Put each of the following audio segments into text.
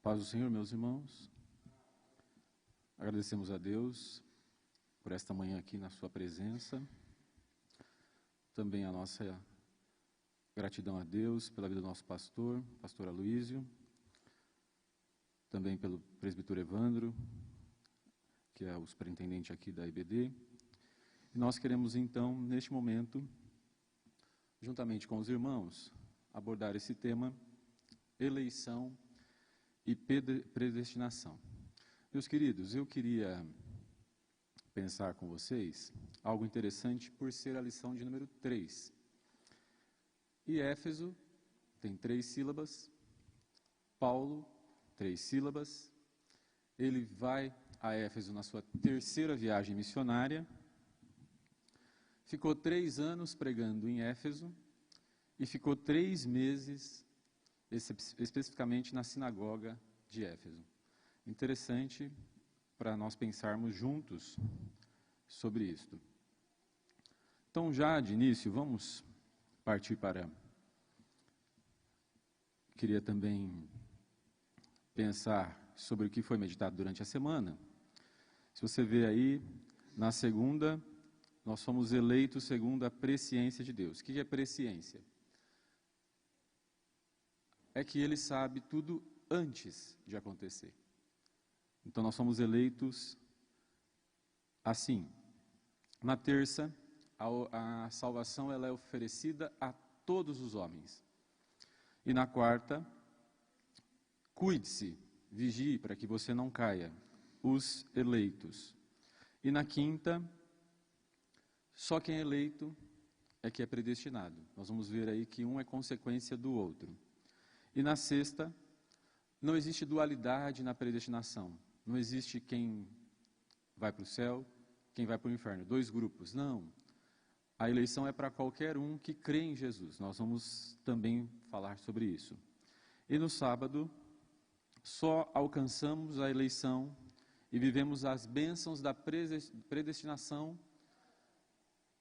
Paz do Senhor, meus irmãos. Agradecemos a Deus por esta manhã aqui na sua presença. Também a nossa gratidão a Deus pela vida do nosso pastor Aloísio. Também pelo presbítero Evandro, que é o superintendente aqui da IBD. E nós queremos então, neste momento, juntamente com os irmãos, abordar esse tema, eleição e predestinação. Meus queridos, eu queria pensar com vocês algo interessante por ser a lição de número 3. E Éfeso tem 3 sílabas, Paulo, 3 sílabas. Ele vai a Éfeso na sua 3ª viagem missionária, ficou 3 anos pregando em Éfeso e ficou 3 meses especificamente na sinagoga de Éfeso. Interessante para nós pensarmos juntos sobre isto. Então, já de início, vamos partir para... Queria também pensar sobre o que foi meditado durante a semana. Se você vê aí, na segunda, nós fomos eleitos segundo a presciência de Deus. O que é presciência? É que Ele sabe tudo antes de acontecer. Então, nós somos eleitos assim. Na terça, a salvação ela é oferecida a todos os homens. E na quarta, cuide-se, vigie para que você não caia, os eleitos. E na quinta, só quem é eleito é que é predestinado. Nós vamos ver aí que um é consequência do outro. E na sexta, não existe dualidade na predestinação. Não existe quem vai para o céu, quem vai para o inferno. 2 grupos, não. A eleição é para qualquer um que crê em Jesus. Nós vamos também falar sobre isso. E no sábado, só alcançamos a eleição e vivemos as bênçãos da predestinação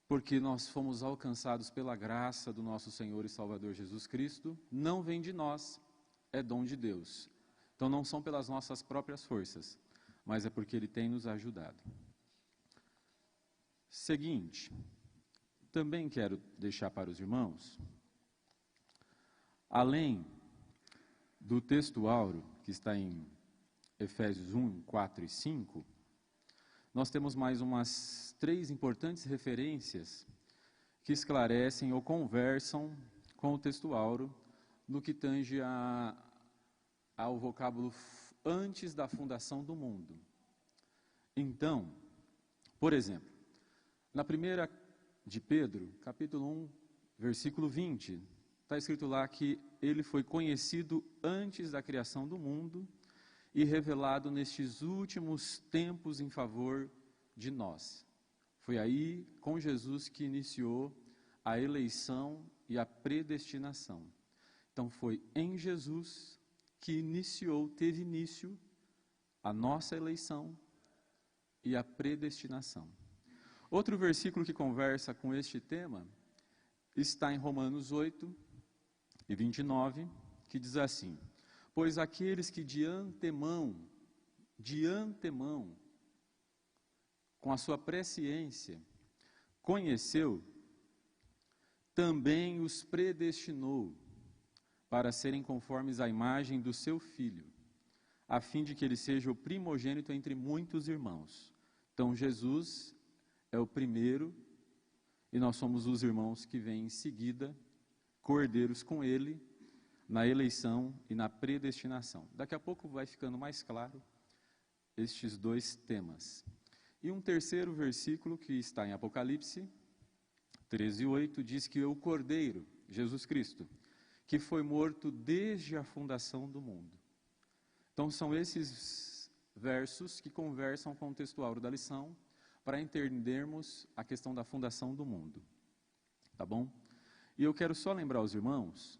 porque nós fomos alcançados pela graça do nosso Senhor e Salvador Jesus Cristo. Não vem de nós, é dom de Deus. Então não são pelas nossas próprias forças, mas é porque Ele tem nos ajudado. Seguinte, também quero deixar para os irmãos, além do texto áureo, que está em Efésios 1, 4 e 5, nós temos mais umas 3 importantes referências que esclarecem ou conversam com o texto áureo no que tange ao vocábulo antes da fundação do mundo. Então, por exemplo, na primeira de Pedro, capítulo 1, versículo 20, está escrito lá que ele foi conhecido antes da criação do mundo e revelado nestes últimos tempos em favor de nós. Foi aí, com Jesus, que iniciou a eleição e a predestinação. Então, foi em Jesus que teve início a nossa eleição e a predestinação. Outro versículo que conversa com este tema está em Romanos 8 e 29, que diz assim: pois aqueles que de antemão, com a sua presciência, conheceu, também os predestinou para serem conformes à imagem do seu Filho, a fim de que ele seja o primogênito entre muitos irmãos. Então, Jesus é o primeiro e nós somos os irmãos que vêm em seguida, cordeiros com ele, na eleição e na predestinação. Daqui a pouco vai ficando mais claro estes 2 temas. E um terceiro versículo que está em Apocalipse 13:8 diz que o Cordeiro, Jesus Cristo, que foi morto desde a fundação do mundo. Então são esses versos que conversam com o texto áureo da lição para entendermos a questão da fundação do mundo. Tá bom? E eu quero só lembrar aos irmãos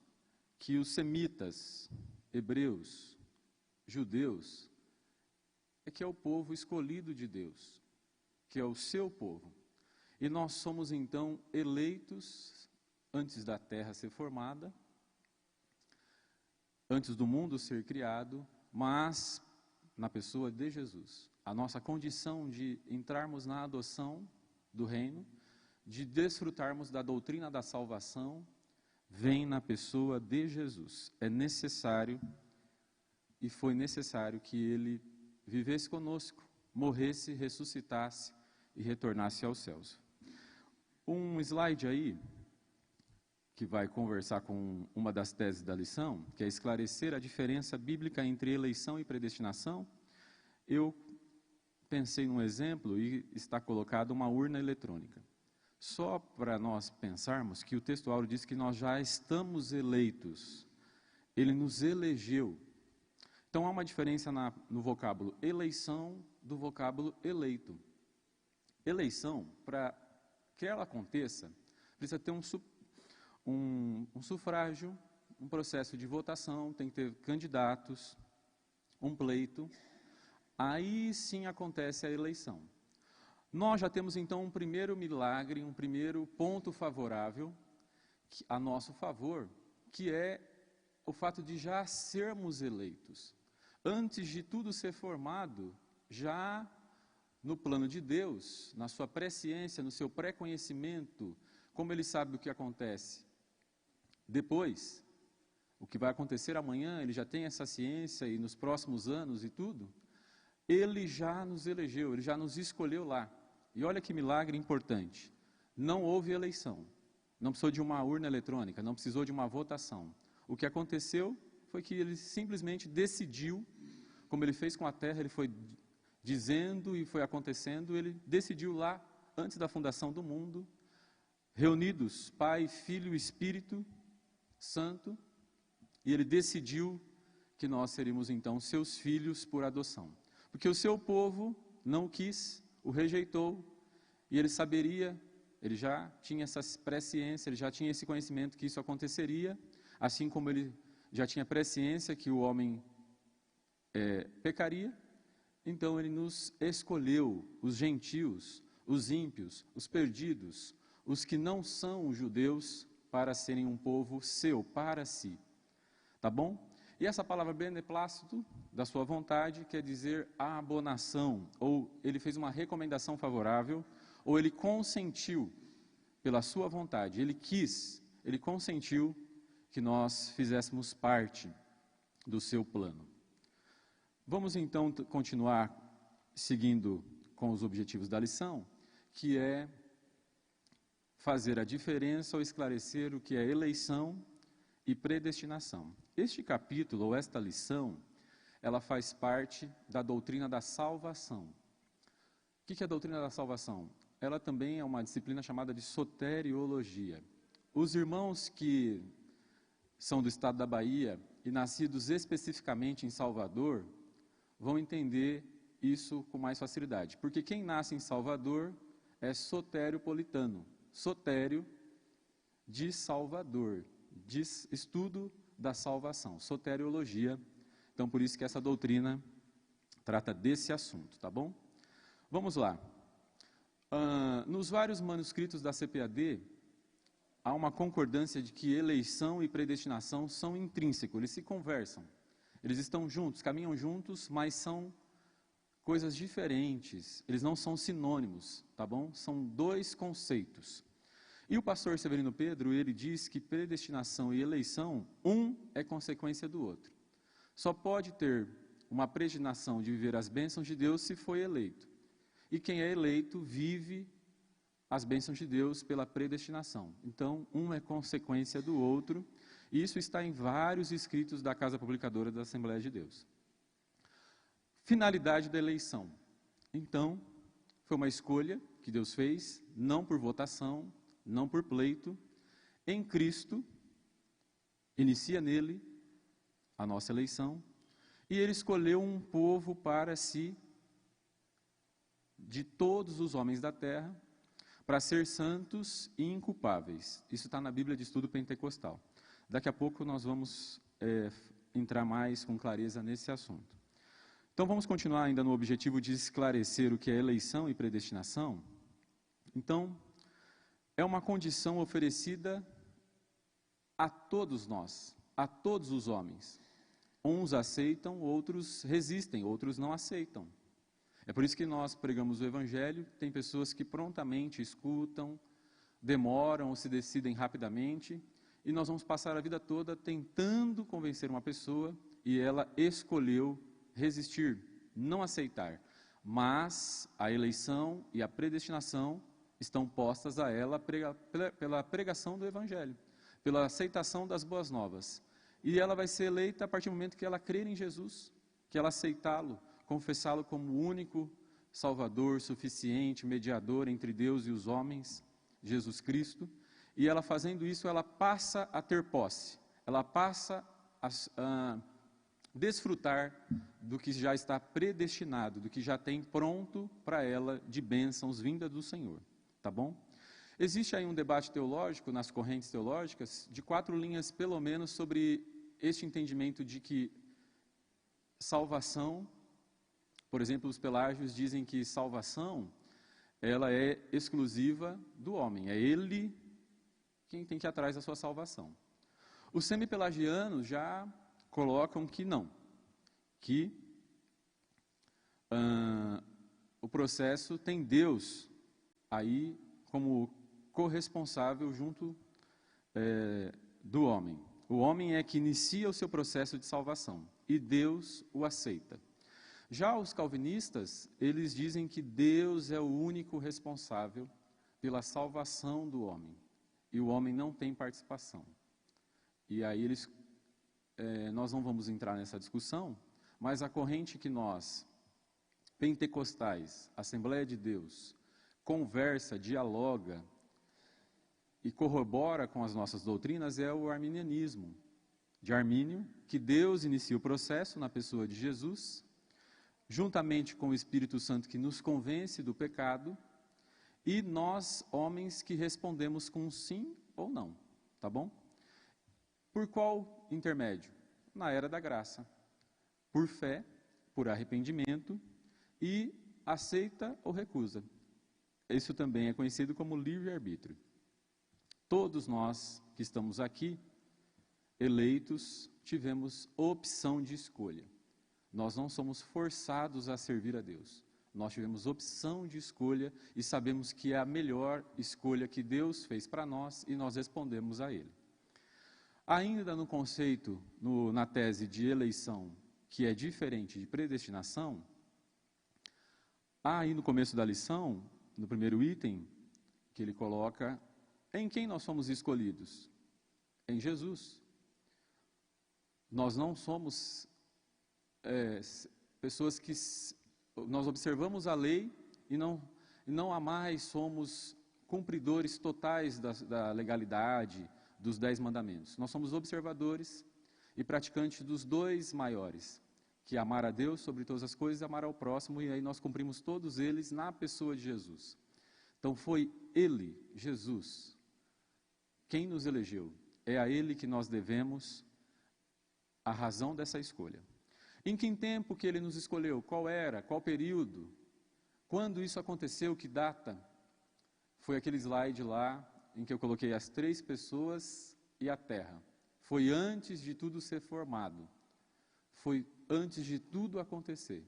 que os semitas, hebreus, judeus, que é o povo escolhido de Deus, que é o seu povo. E nós somos então eleitos antes da terra ser formada, antes do mundo ser criado, mas na pessoa de Jesus. A nossa condição de entrarmos na adoção do reino, de desfrutarmos da doutrina da salvação, vem na pessoa de Jesus. É necessário, e foi necessário que ele vivesse conosco, morresse, ressuscitasse e retornasse aos céus. Um slide aí, que vai conversar com uma das teses da lição, que é esclarecer a diferença bíblica entre eleição e predestinação. Eu pensei num exemplo e está colocado uma urna eletrônica. Só para nós pensarmos que o texto áureo diz que nós já estamos eleitos. Ele nos elegeu. Então há uma diferença no vocábulo eleição do vocábulo eleito. Eleição, para que ela aconteça, precisa ter um sufrágio, um processo de votação, tem que ter candidatos, um pleito. Aí sim acontece a eleição. Nós já temos então um primeiro milagre, um primeiro ponto favorável a nosso favor, que é o fato de já sermos eleitos. Antes de tudo ser formado, já no plano de Deus, na sua presciência, no seu pré-conhecimento, como ele sabe o que acontece depois, o que vai acontecer amanhã, ele já tem essa ciência e nos próximos anos e tudo, ele já nos elegeu, ele já nos escolheu lá. E olha que milagre importante, não houve eleição, não precisou de uma urna eletrônica, não precisou de uma votação. O que aconteceu foi que ele simplesmente decidiu, como ele fez com a terra, ele foi dizendo e foi acontecendo, ele decidiu lá, antes da fundação do mundo, reunidos, Pai, Filho e Espírito Santo, e ele decidiu que nós seríamos então seus filhos por adoção. Porque o seu povo não o quis, o rejeitou, e ele saberia, ele já tinha essa presciência, ele já tinha esse conhecimento que isso aconteceria, assim como ele já tinha presciência que o homem pecaria. Então ele nos escolheu, os gentios, os ímpios, os perdidos, os que não são judeus, para serem um povo seu, para si. Tá bom? E essa palavra beneplácito, da sua vontade, quer dizer abonação, ou ele fez uma recomendação favorável, ou ele consentiu pela sua vontade, ele quis, ele consentiu que nós fizéssemos parte do seu plano. Vamos então continuar seguindo com os objetivos da lição, que é fazer a diferença ou esclarecer o que é eleição e predestinação. Este capítulo, ou esta lição, ela faz parte da doutrina da salvação. O que é a doutrina da salvação? Ela também é uma disciplina chamada de soteriologia. Os irmãos que são do estado da Bahia e nascidos especificamente em Salvador, vão entender isso com mais facilidade. Porque quem nasce em Salvador é soteriopolitano. Sotério de Salvador, de estudo da salvação, soteriologia. Então, por isso que essa doutrina trata desse assunto, tá bom? Vamos lá. Nos vários manuscritos da CPAD, há uma concordância de que eleição e predestinação são intrínsecos, eles se conversam. Eles estão juntos, caminham juntos, mas são coisas diferentes. Eles não são sinônimos, tá bom? São dois conceitos. E o pastor Severino Pedro, ele diz que predestinação e eleição, um é consequência do outro. Só pode ter uma predestinação de viver as bênçãos de Deus se foi eleito. E quem é eleito vive as bênçãos de Deus pela predestinação. Então, um é consequência do outro. E isso está em vários escritos da Casa Publicadora da Assembleia de Deus. Finalidade da eleição. Então, foi uma escolha que Deus fez, não por votação, não por pleito, em Cristo, inicia nele a nossa eleição, e ele escolheu um povo para si, de todos os homens da terra, para ser santos e inculpáveis. Isso está na Bíblia de Estudo Pentecostal. Daqui a pouco nós vamos entrar mais com clareza nesse assunto. Então vamos continuar ainda no objetivo de esclarecer o que é eleição e predestinação. Então, é uma condição oferecida a todos nós, a todos os homens, uns aceitam, outros resistem, outros não aceitam. É por isso que nós pregamos o Evangelho, tem pessoas que prontamente escutam, demoram ou se decidem rapidamente, e nós vamos passar a vida toda tentando convencer uma pessoa e ela escolheu resistir, não aceitar. Mas a eleição e a predestinação estão postas a ela pela pregação do Evangelho, pela aceitação das boas novas. E ela vai ser eleita a partir do momento que ela crer em Jesus, que ela aceitá-lo, confessá-lo como o único Salvador, suficiente, mediador entre Deus e os homens, Jesus Cristo. E ela fazendo isso, ela passa a ter posse, ela passa a desfrutar do que já está predestinado, do que já tem pronto para ela de bênçãos vinda do Senhor, tá bom? Existe aí um debate teológico nas correntes teológicas de 4 linhas pelo menos sobre este entendimento de que salvação, por exemplo, os pelágios dizem que salvação ela é exclusiva do homem, é ele quem tem que ir atrás da sua salvação. Os semipelagianos já colocam que não, que o processo tem Deus aí como corresponsável junto do homem. O homem é que inicia o seu processo de salvação e Deus o aceita. Já os calvinistas, eles dizem que Deus é o único responsável pela salvação do homem e o homem não tem participação. E aí nós não vamos entrar nessa discussão, mas a corrente que nós, pentecostais, Assembleia de Deus, conversa, dialoga e corrobora com as nossas doutrinas é o arminianismo, de Armínio, que Deus inicia o processo na pessoa de Jesus, juntamente com o Espírito Santo que nos convence do pecado, e nós, homens, que respondemos com sim ou não, tá bom? Por qual intermédio? Na era da graça, por fé, por arrependimento e aceita ou recusa. Isso também é conhecido como livre-arbítrio. Todos nós que estamos aqui, eleitos, tivemos opção de escolha. Nós não somos forçados a servir a Deus. Nós tivemos opção de escolha e sabemos que é a melhor escolha que Deus fez para nós e nós respondemos a Ele. Ainda no conceito, na tese de eleição, que é diferente de predestinação, há aí no começo da lição, no primeiro item, que ele coloca, em quem nós somos escolhidos? Em Jesus. Nós não somos pessoas que nós observamos a lei e não a mais somos cumpridores totais da legalidade, dos 10 mandamentos. Nós somos observadores e praticantes dos 2 maiores, que é amar a Deus sobre todas as coisas e amar ao próximo, e aí nós cumprimos todos eles na pessoa de Jesus. Então foi Ele, Jesus, quem nos elegeu. É a Ele que nós devemos a razão dessa escolha. Em que tempo que Ele nos escolheu? Qual era? Qual período? Quando isso aconteceu? Que data? Foi aquele slide lá em que eu coloquei as 3 pessoas e a terra. Foi antes de tudo ser formado. Foi antes de tudo acontecer.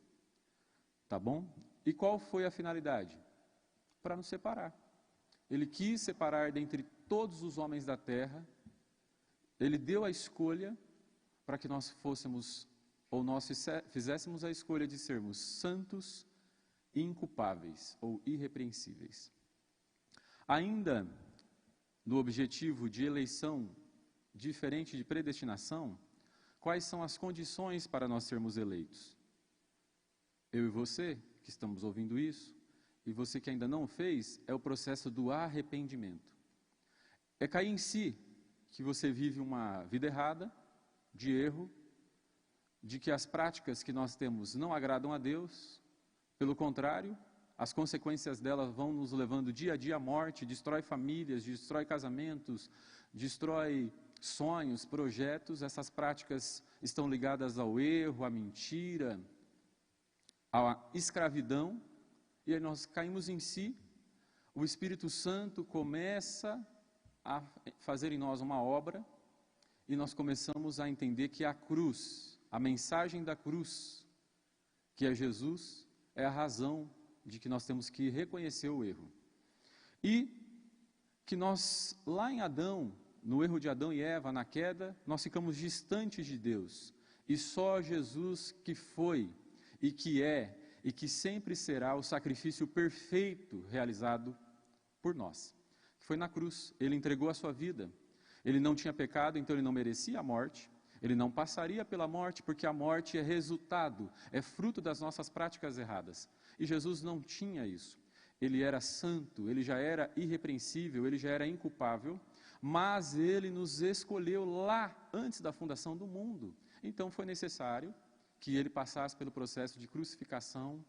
Tá bom? E qual foi a finalidade? Para nos separar. Ele quis separar dentre todos os homens da terra. Ele deu a escolha para que nós fôssemos, ou nós fizéssemos a escolha de sermos santos, inculpáveis ou irrepreensíveis. Ainda no objetivo de eleição, diferente de predestinação, quais são as condições para nós sermos eleitos? Eu e você, que estamos ouvindo isso, e você que ainda não fez, é o processo do arrependimento. É cair em si que você vive uma vida errada, de erro, de que as práticas que nós temos não agradam a Deus, pelo contrário, as consequências delas vão nos levando dia a dia à morte, destrói famílias, destrói casamentos, destrói sonhos, projetos. Essas práticas estão ligadas ao erro, à mentira, à escravidão, e aí nós caímos em si, o Espírito Santo começa a fazer em nós uma obra, e nós começamos a entender que a cruz a mensagem da cruz, que é Jesus, é a razão de que nós temos que reconhecer o erro. E que nós, lá em Adão, no erro de Adão e Eva, na queda, nós ficamos distantes de Deus. E só Jesus que foi, e que é, e que sempre será o sacrifício perfeito realizado por nós. Foi na cruz, ele entregou a sua vida. Ele não tinha pecado, então ele não merecia a morte. Ele não passaria pela morte, porque a morte é resultado, é fruto das nossas práticas erradas. E Jesus não tinha isso. Ele era santo, ele já era irrepreensível, ele já era inculpável, mas ele nos escolheu lá antes da fundação do mundo. Então foi necessário que ele passasse pelo processo de crucificação,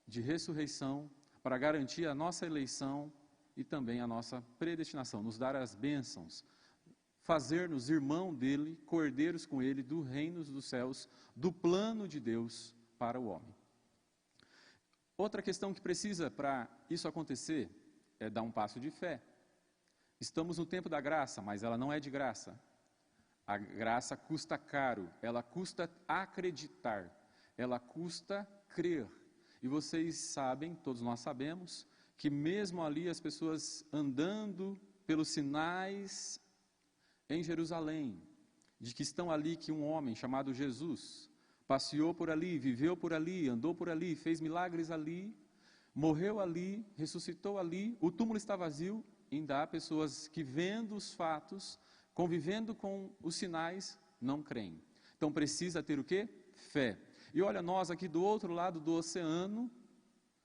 de ressurreição, para garantir a nossa eleição e também a nossa predestinação, nos dar as bênçãos, fazer-nos irmão dele, cordeiros com ele, do reino dos céus, do plano de Deus para o homem. Outra questão que precisa para isso acontecer é dar um passo de fé. Estamos no tempo da graça, mas ela não é de graça. A graça custa caro, ela custa acreditar, ela custa crer. E vocês sabem, todos nós sabemos, que mesmo ali as pessoas andando pelos sinais em Jerusalém, de que estão ali que um homem chamado Jesus passeou por ali, viveu por ali, andou por ali, fez milagres ali, morreu ali, ressuscitou ali, o túmulo está vazio, ainda há pessoas que vendo os fatos, convivendo com os sinais, não creem. Então precisa ter o quê? Fé. E olha, nós aqui do outro lado do oceano,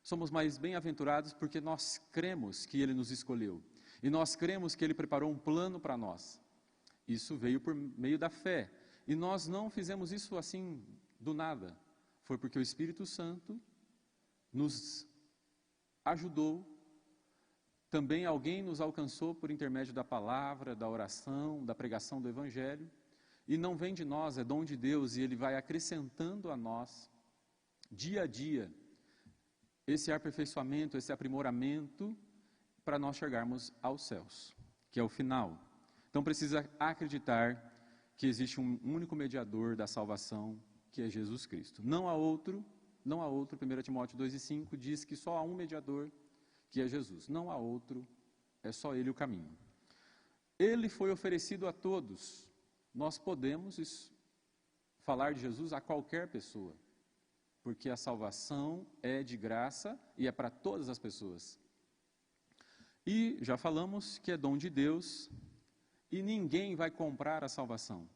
somos mais bem-aventurados porque nós cremos que Ele nos escolheu. E nós cremos que Ele preparou um plano para nós. Isso veio por meio da fé. E nós não fizemos isso assim do nada. Foi porque o Espírito Santo nos ajudou. Também alguém nos alcançou por intermédio da palavra, da oração, da pregação do Evangelho. E não vem de nós, é dom de Deus. E Ele vai acrescentando a nós, dia a dia, esse aperfeiçoamento, esse aprimoramento, para nós chegarmos aos céus, que é o final. Então precisa acreditar que existe um único mediador da salvação, que é Jesus Cristo. Não há outro, 1 Timóteo 2:5 diz que só há um mediador, que é Jesus. Não há outro, é só Ele o caminho. Ele foi oferecido a todos. Nós podemos falar de Jesus a qualquer pessoa, porque a salvação é de graça e é para todas as pessoas. E já falamos que é dom de Deus e ninguém vai comprar a salvação.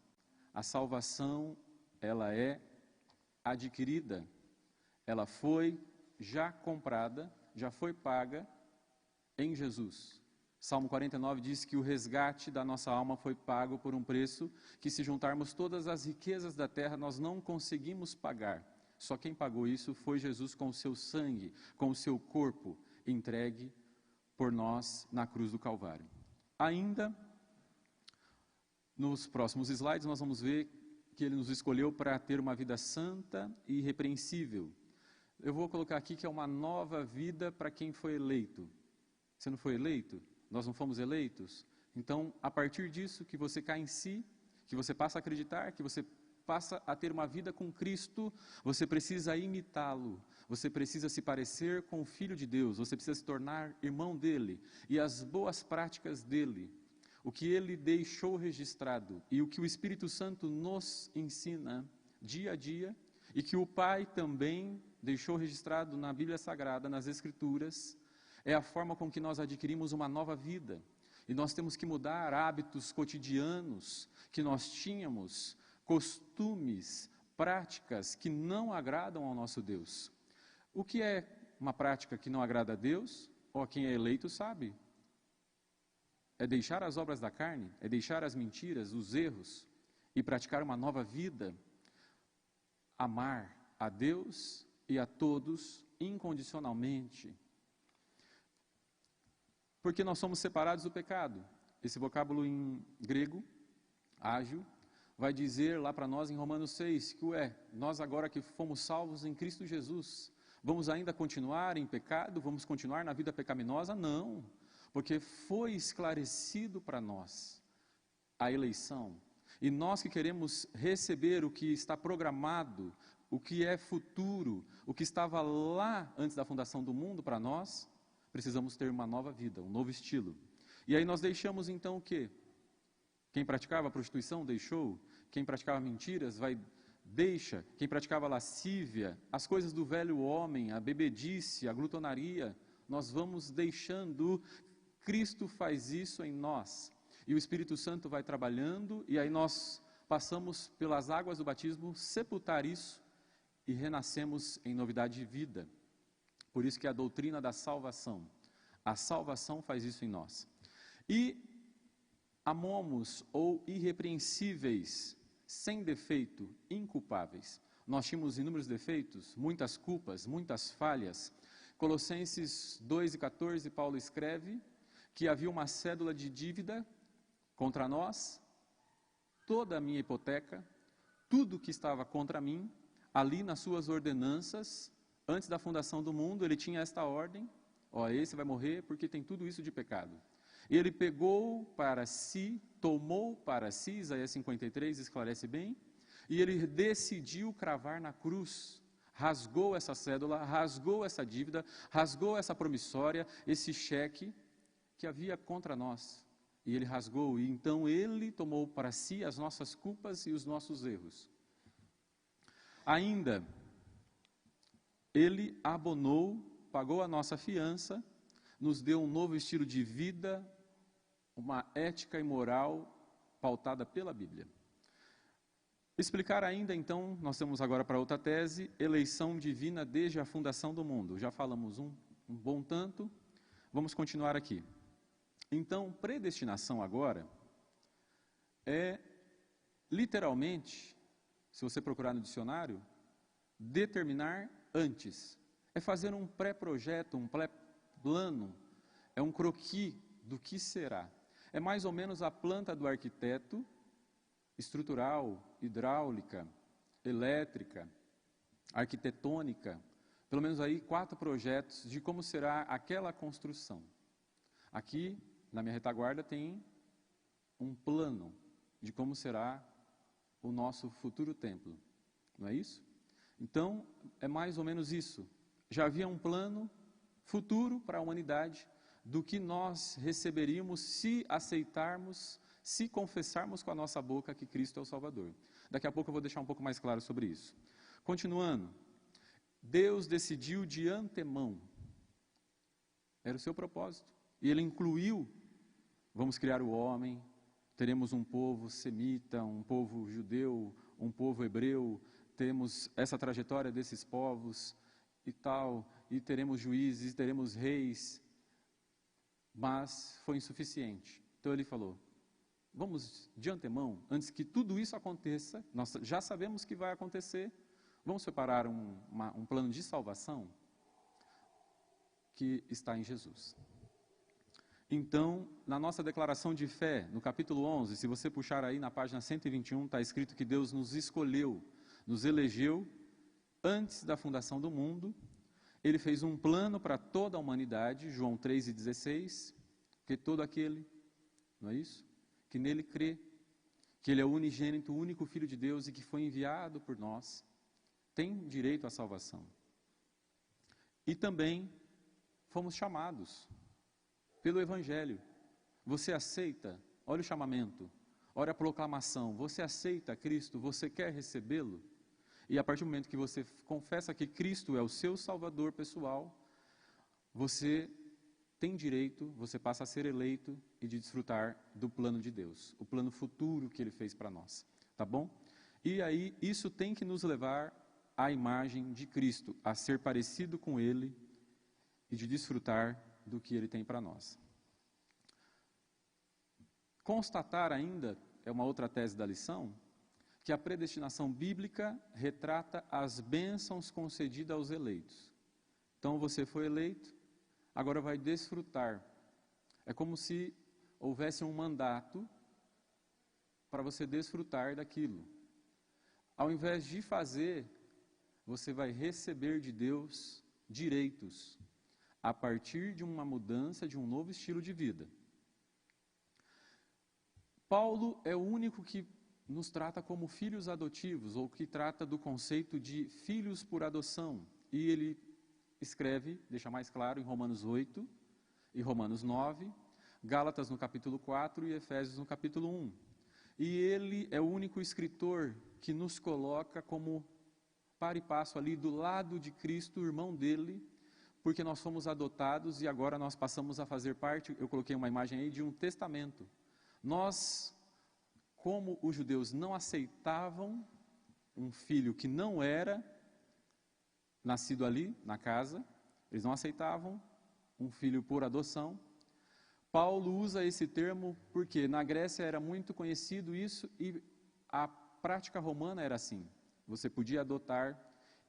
A salvação, ela é adquirida, ela foi já comprada, já foi paga em Jesus. Salmo 49 diz que o resgate da nossa alma foi pago por um preço que, se juntarmos todas as riquezas da terra, nós não conseguimos pagar. Só quem pagou isso foi Jesus com o seu sangue, com o seu corpo entregue por nós na cruz do Calvário. Ainda, nos próximos slides, nós vamos ver que Ele nos escolheu para ter uma vida santa e irrepreensível. Eu vou colocar aqui que é uma nova vida para quem foi eleito. Você não foi eleito? Nós não fomos eleitos? Então, a partir disso, que você cai em si, que você passa a acreditar, que você passa a ter uma vida com Cristo, você precisa imitá-lo, você precisa se parecer com o Filho de Deus, você precisa se tornar irmão dele, e as boas práticas dele, o que ele deixou registrado, e o que o Espírito Santo nos ensina dia a dia, e que o Pai também deixou registrado na Bíblia Sagrada, nas Escrituras, é a forma com que nós adquirimos uma nova vida. E nós temos que mudar hábitos cotidianos que nós tínhamos, costumes, práticas que não agradam ao nosso Deus. O que é uma prática que não agrada a Deus, ou a quem é eleito sabe? É deixar as obras da carne, é deixar as mentiras, os erros, e praticar uma nova vida, amar a Deus e a todos incondicionalmente. Porque nós somos separados do pecado. Esse vocábulo em grego, ágil, vai dizer lá para nós em Romanos 6, que nós agora que fomos salvos em Cristo Jesus, vamos ainda continuar em pecado? Vamos continuar na vida pecaminosa? Não, porque foi esclarecido para nós a eleição. E nós que queremos receber o que está programado, o que é futuro, o que estava lá antes da fundação do mundo para nós, precisamos ter uma nova vida, um novo estilo. E aí nós deixamos então o quê? Quem praticava prostituição deixou, quem praticava mentiras deixa, quem praticava lascívia, as coisas do velho homem, a bebedice, a glutonaria, nós vamos deixando. Cristo faz isso em nós. E o Espírito Santo vai trabalhando, e aí nós passamos pelas águas do batismo, sepultar isso, e renascemos em novidade de vida. Por isso que é a doutrina da salvação. A salvação faz isso em nós. E amamos ou irrepreensíveis, sem defeito, inculpáveis. Nós tínhamos inúmeros defeitos, muitas culpas, muitas falhas. Colossenses 2:14, Paulo escreve que havia uma cédula de dívida contra nós, toda a minha hipoteca, tudo que estava contra mim, ali nas suas ordenanças, antes da fundação do mundo, ele tinha esta ordem: esse vai morrer porque tem tudo isso de pecado. Ele pegou para si, tomou para si, Isaías 53 esclarece bem, e ele decidiu cravar na cruz, rasgou essa cédula, rasgou essa dívida, rasgou essa promissória, esse cheque que havia contra nós. E ele rasgou, e então ele tomou para si as nossas culpas e os nossos erros. Ainda, ele abonou, pagou a nossa fiança, nos deu um novo estilo de vida, uma ética e moral pautada pela Bíblia. Explicar ainda, então, nós temos agora para outra tese, eleição divina desde a fundação do mundo. Já falamos um bom tanto, vamos continuar aqui. Então, predestinação agora é, literalmente, se você procurar no dicionário, determinar antes. É fazer um pré-projeto, um pré-plano, é um croquis do que será. É mais ou menos a planta do arquiteto, estrutural, hidráulica, elétrica, arquitetônica, pelo menos aí 4 projetos de como será aquela construção. Aqui, na minha retaguarda, tem um plano de como será o nosso futuro templo, não é isso? Então, é mais ou menos isso. Já havia um plano futuro para a humanidade do que nós receberíamos se aceitarmos, se confessarmos com a nossa boca que Cristo é o Salvador. Daqui a pouco eu vou deixar um pouco mais claro sobre isso. Continuando, Deus decidiu de antemão, era o seu propósito, e Ele incluiu, vamos criar o homem, teremos um povo semita, um povo judeu, um povo hebreu, temos essa trajetória desses povos e tal, e teremos juízes, teremos reis, mas foi insuficiente. Então ele falou, vamos de antemão, antes que tudo isso aconteça, nós já sabemos que vai acontecer, vamos preparar um plano de salvação que está em Jesus. Então, na nossa declaração de fé, no capítulo 11, se você puxar aí na página 121, está escrito que Deus nos escolheu, nos elegeu antes da fundação do mundo. Ele fez um plano para toda a humanidade, João 3,16, que todo aquele, não é isso? Que nele crê, que ele é o unigênito, o único Filho de Deus e que foi enviado por nós, tem direito à salvação. E também fomos chamados pelo Evangelho. Você aceita? Olha o chamamento, olha a proclamação. Você aceita Cristo? Você quer recebê-lo? E a partir do momento que você confessa que Cristo é o seu Salvador pessoal, você tem direito, você passa a ser eleito e de desfrutar do plano de Deus, o plano futuro que Ele fez para nós, tá bom? E aí, isso tem que nos levar à imagem de Cristo, a ser parecido com Ele e de desfrutar do que Ele tem para nós. Constatar ainda, é uma outra tese da lição, que a predestinação bíblica retrata as bênçãos concedidas aos eleitos. Então você foi eleito, agora vai desfrutar. É como se houvesse um mandato para você desfrutar daquilo. Ao invés de fazer, você vai receber de Deus direitos, a partir de uma mudança, de um novo estilo de vida. Paulo é o único que nos trata como filhos adotivos, ou que trata do conceito de filhos por adoção. E ele escreve, deixa mais claro, em Romanos 8 e Romanos 9, Gálatas no capítulo 4 e Efésios no capítulo 1. E ele é o único escritor que nos coloca como par e passo ali do lado de Cristo, o irmão dele, porque nós fomos adotados e agora nós passamos a fazer parte, eu coloquei uma imagem aí, de um testamento. Nós, como os judeus não aceitavam um filho que não era nascido ali, na casa, eles não aceitavam um filho por adoção. Paulo usa esse termo porque na Grécia era muito conhecido isso e a prática romana era assim. Você podia adotar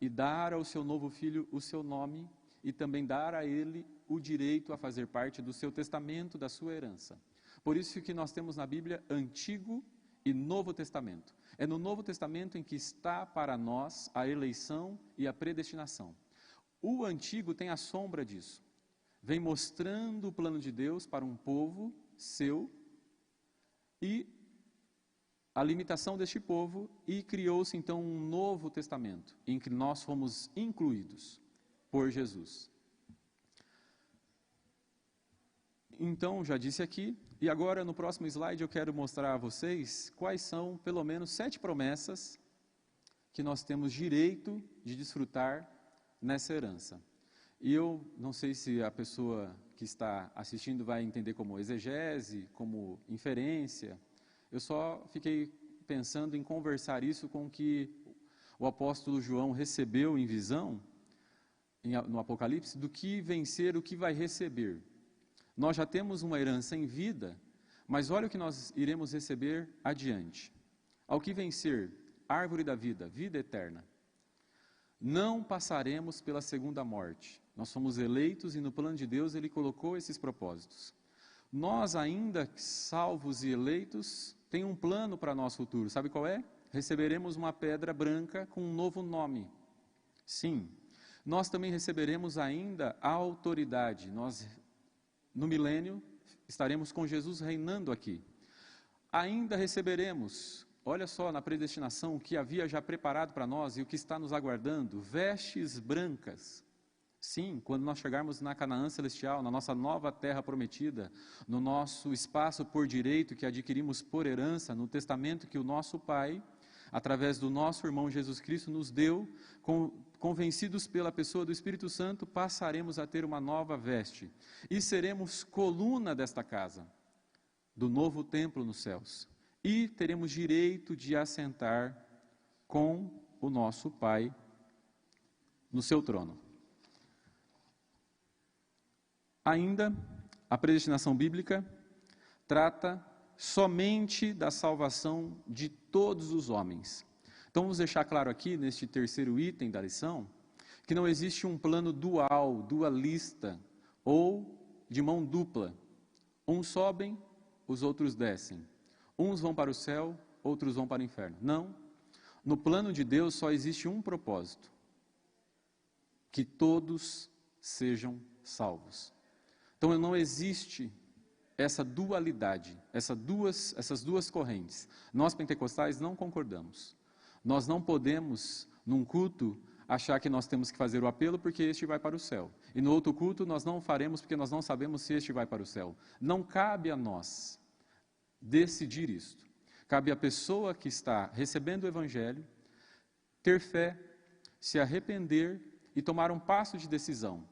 e dar ao seu novo filho o seu nome e também dar a ele o direito a fazer parte do seu testamento, da sua herança. Por isso que nós temos na Bíblia Antigo e Novo Testamento. É no Novo Testamento em que está para nós a eleição e a predestinação. O Antigo tem a sombra disso. Vem mostrando o plano de Deus para um povo seu e a limitação deste povo, e criou-se então um Novo Testamento, em que nós fomos incluídos por Jesus. Então, já disse aqui, e agora no próximo slide eu quero mostrar a vocês quais são pelo menos 7 promessas que nós temos direito de desfrutar nessa herança. E eu não sei se a pessoa que está assistindo vai entender como exegese, como inferência. Eu só fiquei pensando em conversar isso com o que o apóstolo João recebeu em visão, no Apocalipse, do que vencer, o que vai receber. Nós já temos uma herança em vida, mas olha o que nós iremos receber adiante. Ao que vencer, árvore da vida, vida eterna. Não passaremos pela segunda morte. Nós somos eleitos e no plano de Deus Ele colocou esses propósitos. Nós ainda, salvos e eleitos, tem um plano para nosso futuro. Sabe qual é? Receberemos uma pedra branca com um novo nome. Sim. Nós também receberemos ainda a autoridade. Nós, no milênio, estaremos com Jesus reinando aqui. Ainda receberemos, olha só, na predestinação, o que havia já preparado para nós e o que está nos aguardando, vestes brancas. Sim, quando nós chegarmos na Canaã Celestial, na nossa nova terra prometida, no nosso espaço por direito que adquirimos por herança, no testamento que o nosso Pai, através do nosso irmão Jesus Cristo, nos deu, convencidos pela pessoa do Espírito Santo, passaremos a ter uma nova veste e seremos coluna desta casa, do novo templo nos céus, e teremos direito de assentar com o nosso Pai no seu trono. Ainda, a predestinação bíblica trata somente da salvação de todos os homens. Então vamos deixar claro aqui, neste terceiro item da lição, que não existe um plano dual, dualista, ou de mão dupla. Uns sobem, os outros descem. Uns vão para o céu, outros vão para o inferno. Não. No plano de Deus só existe um propósito: que todos sejam salvos. Então não existe essa dualidade, essas duas correntes. Nós pentecostais não concordamos. Nós não podemos, num culto, achar que nós temos que fazer o apelo porque este vai para o céu. E no outro culto nós não faremos porque nós não sabemos se este vai para o céu. Não cabe a nós decidir isto. Cabe à pessoa que está recebendo o Evangelho ter fé, se arrepender e tomar um passo de decisão.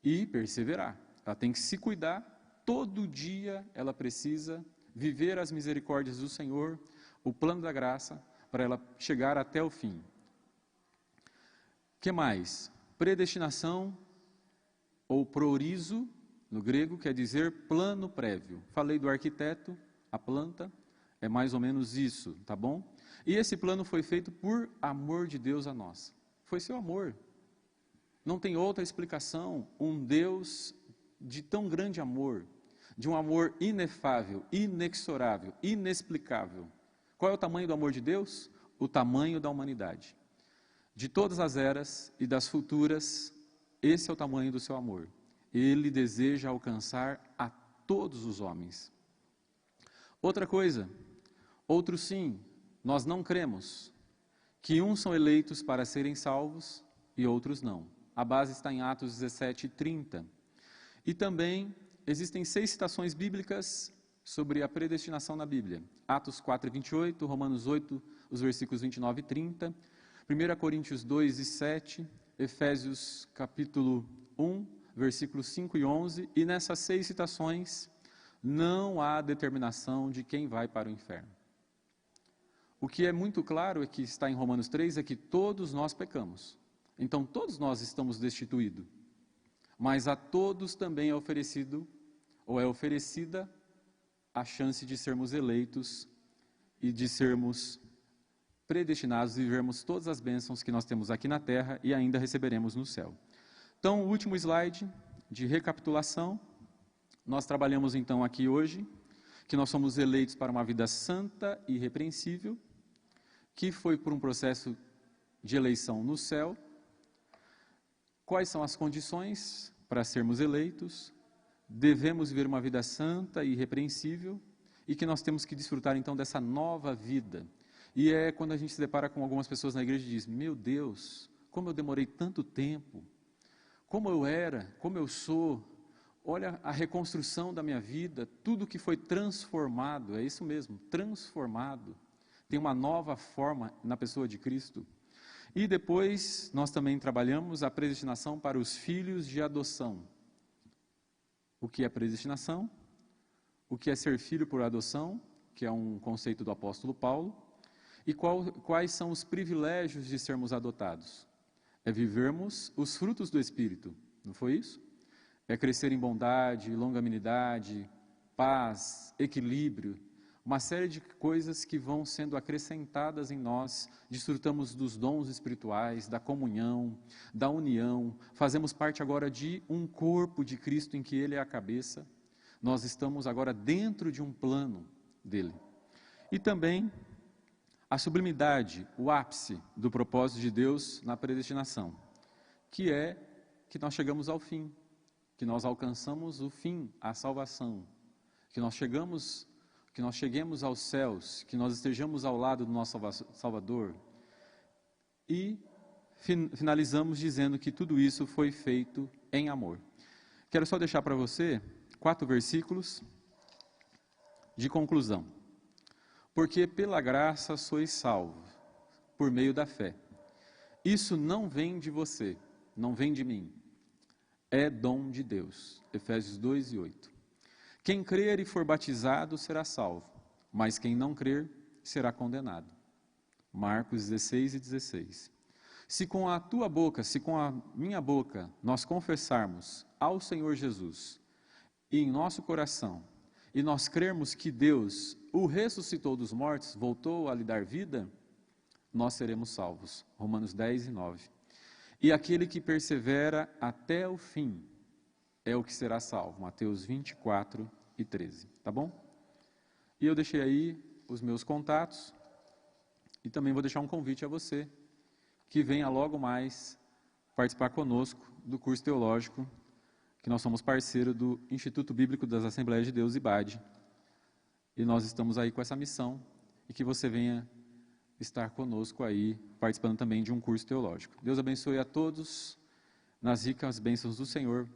E perseverar. Ela tem que se cuidar, todo dia ela precisa viver as misericórdias do Senhor, o plano da graça, para ela chegar até o fim. Que mais? Predestinação, ou proorizo, no grego, quer dizer plano prévio. Falei do arquiteto, a planta, é mais ou menos isso, tá bom? E esse plano foi feito por amor de Deus a nós. Foi seu amor. Não tem outra explicação, um Deus de tão grande amor, de um amor inefável, inexorável, inexplicável. Qual é o tamanho do amor de Deus? O tamanho da humanidade. De todas as eras e das futuras, esse é o tamanho do seu amor. Ele deseja alcançar a todos os homens. Outra coisa, Outros sim, nós não cremos que uns são eleitos para serem salvos e outros não. A base está em Atos 17:30. E também existem 6 citações bíblicas sobre a predestinação na Bíblia. Atos 4:28, Romanos 8, os versículos 29 e 30, 1 Coríntios 2:7, Efésios capítulo 1, versículos 5 e 11, e nessas 6 citações não há determinação de quem vai para o inferno. O que é muito claro, é que está em Romanos 3, é que todos nós pecamos. Então todos nós estamos destituídos. Mas a todos também é oferecido, ou é oferecida, a chance de sermos eleitos e de sermos predestinados e vivermos todas as bênçãos que nós temos aqui na terra e ainda receberemos no céu. Então, o último slide de recapitulação. Nós trabalhamos então aqui hoje que nós somos eleitos para uma vida santa e irrepreensível, que foi por um processo de eleição no céu. Quais são as condições para sermos eleitos? Devemos viver uma vida santa e irrepreensível e que nós temos que desfrutar então dessa nova vida. E é quando a gente se depara com algumas pessoas na igreja e diz: meu Deus, como eu demorei tanto tempo, como eu era, como eu sou, olha a reconstrução da minha vida, tudo que foi transformado, é isso mesmo, transformado, tem uma nova forma na pessoa de Cristo. E depois nós também trabalhamos a predestinação para os filhos de adoção. O que é predestinação? O que é ser filho por adoção, que é um conceito do apóstolo Paulo, e quais são os privilégios de sermos adotados? É vivermos os frutos do Espírito, não foi isso? É crescer em bondade, longanimidade, paz, equilíbrio, uma série de coisas que vão sendo acrescentadas em nós. Desfrutamos dos dons espirituais, da comunhão, da união, fazemos parte agora de um corpo de Cristo em que Ele é a cabeça. Nós estamos agora dentro de um plano dele. E também a sublimidade, o ápice do propósito de Deus na predestinação, que é que nós chegamos ao fim, que nós alcançamos o fim, a salvação, que nós cheguemos aos céus, que nós estejamos ao lado do nosso Salvador. E finalizamos dizendo que tudo isso foi feito em amor. Quero só deixar para você 4 versículos de conclusão. Porque pela graça sois salvos, por meio da fé. Isso não vem de você, não vem de mim. É dom de Deus. Efésios 2:8. Quem crer e for batizado será salvo, mas quem não crer será condenado. Marcos 16:16. Se com a tua boca, se com a minha boca, nós confessarmos ao Senhor Jesus e em nosso coração, e nós crermos que Deus o ressuscitou dos mortos, voltou a lhe dar vida, nós seremos salvos. Romanos 10:9. E aquele que persevera até o fim é o que será salvo. Mateus 24:13. Tá bom? E eu deixei aí os meus contatos e também vou deixar um convite a você que venha logo mais participar conosco do curso teológico, que nós somos parceiro do Instituto Bíblico das Assembleias de Deus, IBAD. E nós estamos aí com essa missão, e que você venha estar conosco aí, participando também de um curso teológico. Deus abençoe a todos, nas ricas bênçãos do Senhor.